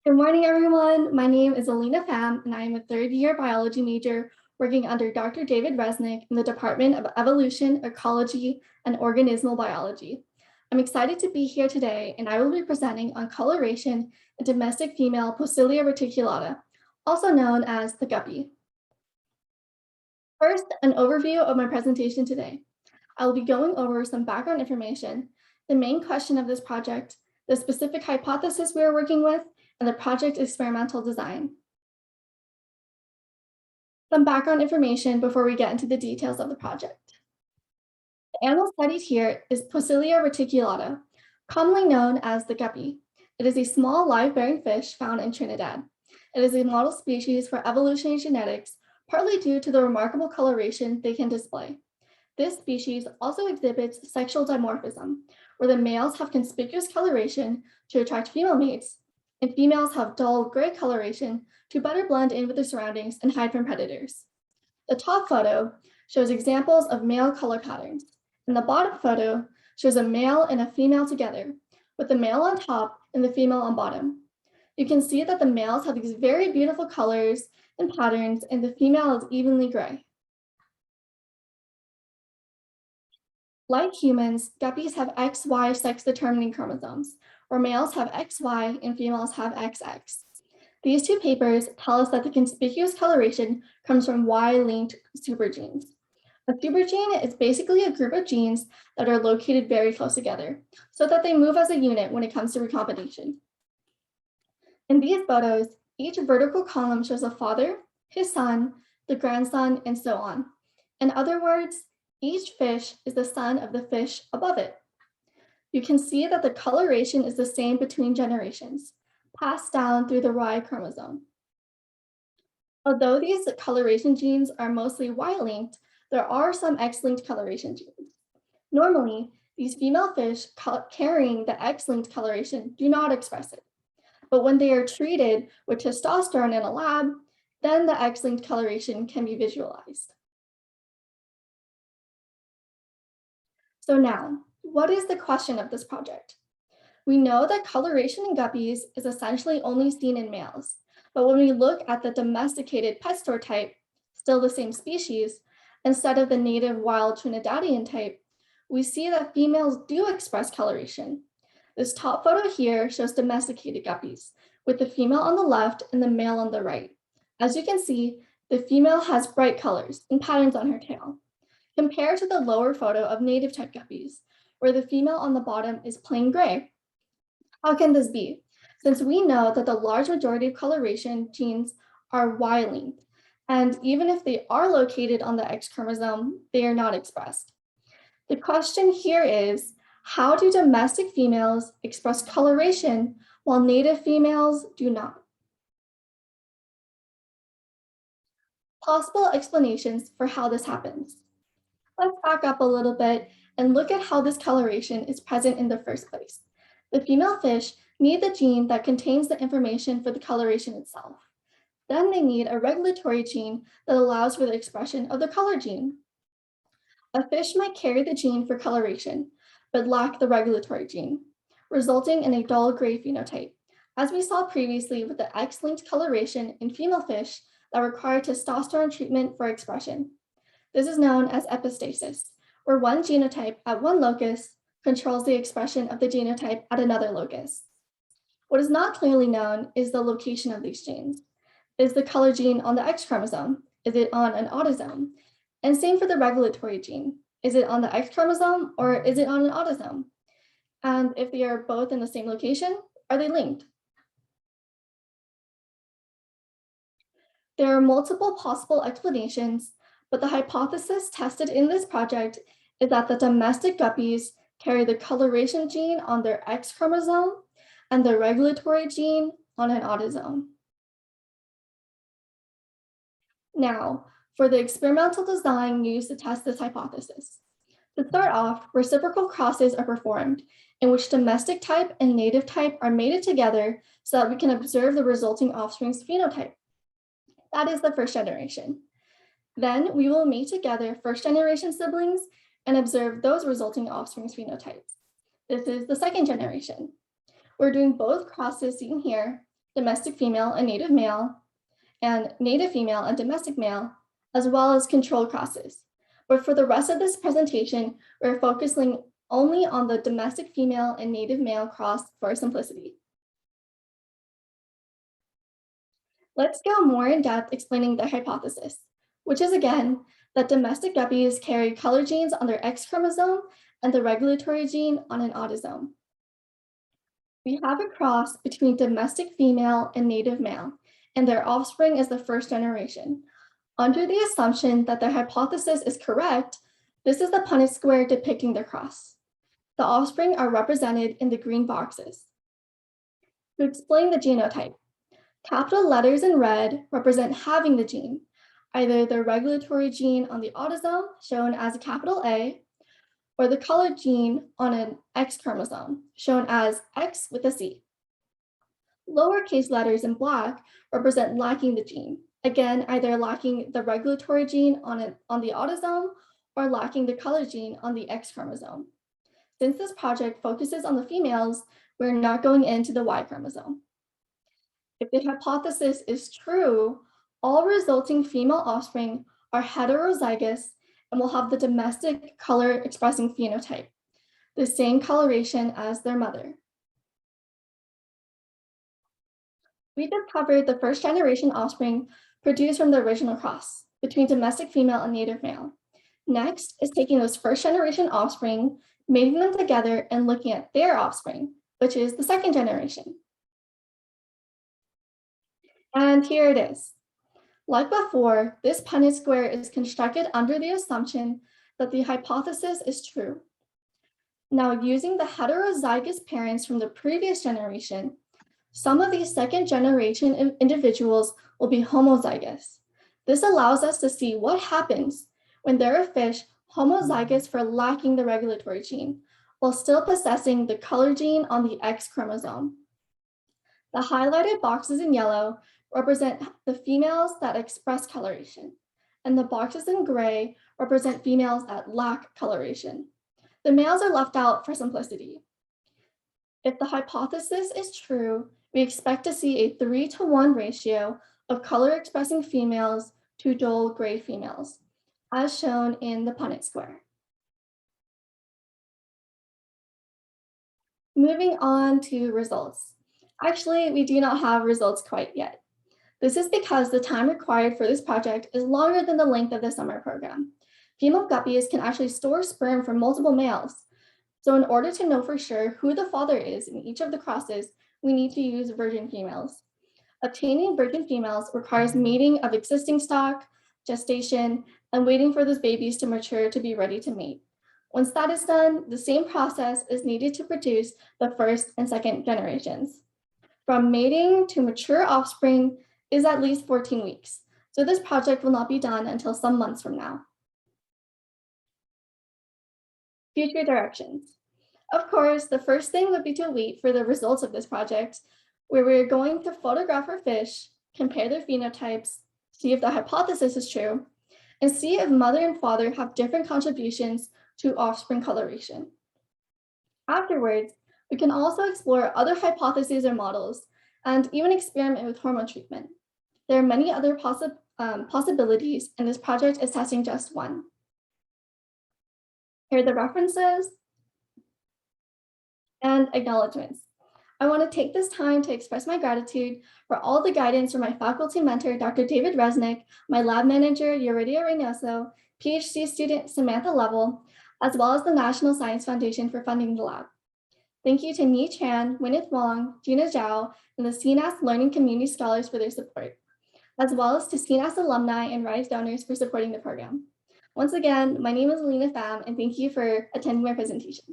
Good morning, everyone. My name is Alena Pham, and I am a third-year biology major working under Dr. David Resnick in the Department of Evolution, Ecology, and Organismal Biology. I'm excited to be here today, and I will be presenting on coloration in domestic female Posilia reticulata, also known as the guppy. First, an overview of my presentation today. I will be going over some background information, the main question of this project, the specific hypothesis we are working with, and the project experimental design. Some background information before we get into the details of the project. The animal studied here is Posilia reticulata, commonly known as the guppy. It is a small live-bearing fish found in Trinidad. It is a model species for evolutionary genetics, partly due to the remarkable coloration they can display. This species also exhibits sexual dimorphism, where the males have conspicuous coloration to attract female mates, and females have dull gray coloration to better blend in with the surroundings and hide from predators. The top photo shows examples of male color patterns, and the bottom photo shows a male and a female together, with the male on top and the female on bottom. You can see that the males have these very beautiful colors and patterns, and the female is evenly gray. Like humans, guppies have XY sex-determining chromosomes, where males have XY and females have XX. These two papers tell us that the conspicuous coloration comes from Y-linked supergenes. A supergene is basically a group of genes that are located very close together, so that they move as a unit when it comes to recombination. In these photos, each vertical column shows a father, his son, the grandson, and so on. In other words, each fish is the son of the fish above it. You can see that the coloration is the same between generations, passed down through the Y chromosome. Although these coloration genes are mostly Y-linked, there are some X-linked coloration genes. Normally, these female fish carrying the X-linked coloration do not express it. But when they are treated with testosterone in a lab, then the X-linked coloration can be visualized. So now, what is the question of this project? We know that coloration in guppies is essentially only seen in males, but when we look at the domesticated pet store type, still the same species, instead of the native wild Trinidadian type, we see that females do express coloration. This top photo here shows domesticated guppies, with the female on the left and the male on the right. As you can see, the female has bright colors and patterns on her tail, compared to the lower photo of native type guppies, where the female on the bottom is plain gray. How can this be? Since we know that the large majority of coloration genes are Y-linked, and even if they are located on the X chromosome, they are not expressed. The question here is, how do domestic females express coloration while native females do not? Possible explanations for how this happens. Let's back up a little bit and look at how this coloration is present in the first place. The female fish need the gene that contains the information for the coloration itself. Then they need a regulatory gene that allows for the expression of the color gene. A fish might carry the gene for coloration, but lack the regulatory gene, resulting in a dull gray phenotype, as we saw previously with the X-linked coloration in female fish that require testosterone treatment for expression. This is known as epistasis, where one genotype at one locus controls the expression of the genotype at another locus. What is not clearly known is the location of these genes. Is the color gene on the X chromosome? Is it on an autosome? And same for the regulatory gene. Is it on the X chromosome or is it on an autosome? And if they are both in the same location, are they linked? There are multiple possible explanations, but the hypothesis tested in this project is that the domestic guppies carry the coloration gene on their X chromosome and the regulatory gene on an autosome. Now, for the experimental design used to test this hypothesis. To start off, reciprocal crosses are performed, in which domestic type and native type are mated together so that we can observe the resulting offspring's phenotype. That is the first generation. Then we will mate together first generation siblings and observe those resulting offspring's phenotypes. This is the second generation. We're doing both crosses seen here, domestic female and native male, and native female and domestic male, as well as control crosses. But for the rest of this presentation, we're focusing only on the domestic female and native male cross for simplicity. Let's go more in depth explaining the hypothesis, which is again, that domestic guppies carry color genes on their X chromosome and the regulatory gene on an autosome. We have a cross between domestic female and native male, and their offspring is the first generation. Under the assumption that their hypothesis is correct, this is the Punnett square depicting their cross. The offspring are represented in the green boxes. To explain the genotype, capital letters in red represent having the gene, either the regulatory gene on the autosome, shown as a capital A, or the colored gene on an X chromosome, shown as X with a C. Lowercase letters in black represent lacking the gene, again, either lacking the regulatory gene on the autosome or lacking the color gene on the X chromosome. Since this project focuses on the females, we're not going into the Y chromosome. If the hypothesis is true, all resulting female offspring are heterozygous and will have the domestic color expressing phenotype, the same coloration as their mother. We just covered the first generation offspring produced from the original cross between domestic female and native male. Next is taking those first generation offspring, mating them together and looking at their offspring, which is the second generation. And here it is. Like before, this Punnett square is constructed under the assumption that the hypothesis is true. Now, using the heterozygous parents from the previous generation, some of these second generation individuals will be homozygous. This allows us to see what happens when there are fish homozygous for lacking the regulatory gene, while still possessing the color gene on the X chromosome. The highlighted boxes in yellow represent the females that express coloration, and the boxes in gray represent females that lack coloration. The males are left out for simplicity. If the hypothesis is true, we expect to see a 3-to-1 ratio of color-expressing females to dull gray females, as shown in the Punnett square. Moving on to results. Actually, we do not have results quite yet. This is because the time required for this project is longer than the length of the summer program. Female guppies can actually store sperm from multiple males. So in order to know for sure who the father is in each of the crosses, we need to use virgin females. Obtaining virgin females requires mating of existing stock, gestation, and waiting for those babies to mature to be ready to mate. Once that is done, the same process is needed to produce the first and second generations. From mating to mature offspring is at least 14 weeks. So this project will not be done until some months from now. Future directions. Of course, the first thing would be to wait for the results of this project, where we're going to photograph our fish, compare their phenotypes, see if the hypothesis is true, and see if mother and father have different contributions to offspring coloration. Afterwards, we can also explore other hypotheses or models and even experiment with hormone treatment. There are many other possibilities, and this project is testing just one. Here are the references and acknowledgements. I want to take this time to express my gratitude for all the guidance from my faculty mentor, Dr. David Resnick, my lab manager, Yuridia Reynoso, PhD student Samantha Lovell, as well as the National Science Foundation for funding the lab. Thank you to Ni Chan, Winith Wong, Gina Zhao, and the CNAS Learning Community Scholars for their support, as well as to CNAS alumni and RISE donors for supporting the program. Once again, my name is Alena Pham, and thank you for attending my presentation.